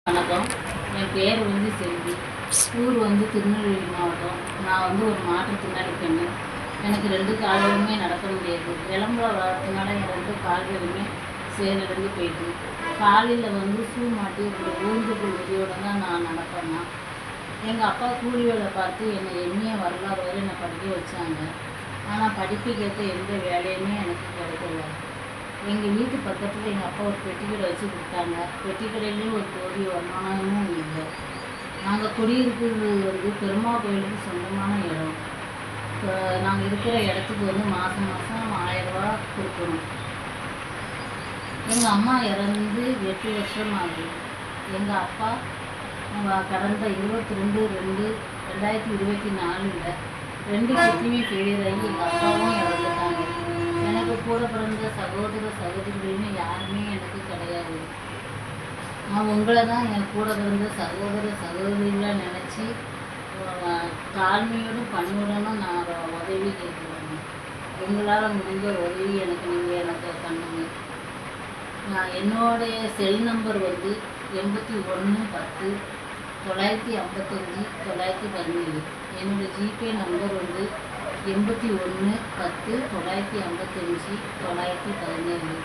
வணக்கம். என் பேர் செல்வி. ஊர் திருநெல்வேலி மாவட்டம். நான் ஒரு மாற்றுத்திறனாளி பெண்ணு. எனக்கு 2 கால்களுமே நடக்க முடியாது. விளம்பர வளர்த்தனால என் 2 கால்களுமே சேரிலிருந்து போயிட்டு காலையில் ஷூ மாட்டி ஒரு ஊன்றுகோல் உதவியோடு தான் நான் நடப்பேன்னா. எங்கள் அப்பா கூலி வேலை பார்த்து என்னை எம்ஏ வரலாறு வரை என்னை படிக்க வச்சாங்க. ஆனால் படிப்புக்கேற்ற எந்த வேலையுமே எனக்கு கிடைக்கல. எங்கள் வீட்டு பக்கத்தில் எங்கள் அப்பா ஒரு பெட்டிக்கடை வச்சு கொடுத்தாங்க. பெட்டிக்கடையிலையும் ஒரு கோடி வருமானமும் இல்லை. நாங்கள் குடியிருக்கிறது பெருமாள் கோயிலுக்கு சொந்தமான இடம். நாங்கள் இருக்கிற இடத்துக்கு மாதம் மாதம் 1000 ரூபா கொடுக்கணும். எங்கள் அம்மா இறந்து 8 வருஷம் ஆகுது. எங்கள் அப்பா கடந்த 22/2/2024 2 கிட்னியுமே ஃபெயிலியர் ஆகி எங்கள் அப்பாவும் இறந்துட்டாங்க. எனக்கு கூட பிறந்த சகோதர சகோதரிகளுமே யாருமே எனக்கு கிடையாது. நான் உங்களை தான் என் கூட பிறந்த சகோதர சகோதரிகளை நினச்சி தாழ்மையோடும் பணிவுடனும் நான் உதவி கேட்குறேன். எங்களால் முடிஞ்ச உதவி எனக்கு பண்ணுங்க. என்னுடைய செல் நம்பர் 8110 955 917. என்னுடைய ஜிபே நம்பர் 8110 955 917.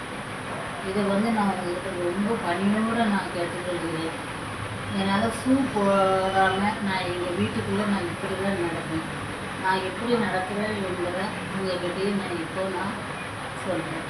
இதை நான் உங்கள்கிட்ட ரொம்ப பணியோடு நான் கேட்டுக்கொள்கிறேன். என்னால் ஷூ போடாமல் நான் எங்கள் வீட்டுக்குள்ளே நான் இப்படிலாம் நடப்பேன். நான் எப்படி நடக்கிறேன் என்பதை உங்கள்கிட்டயே நான் சொல்கிறேன்.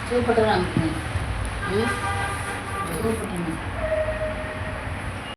சூப்பராக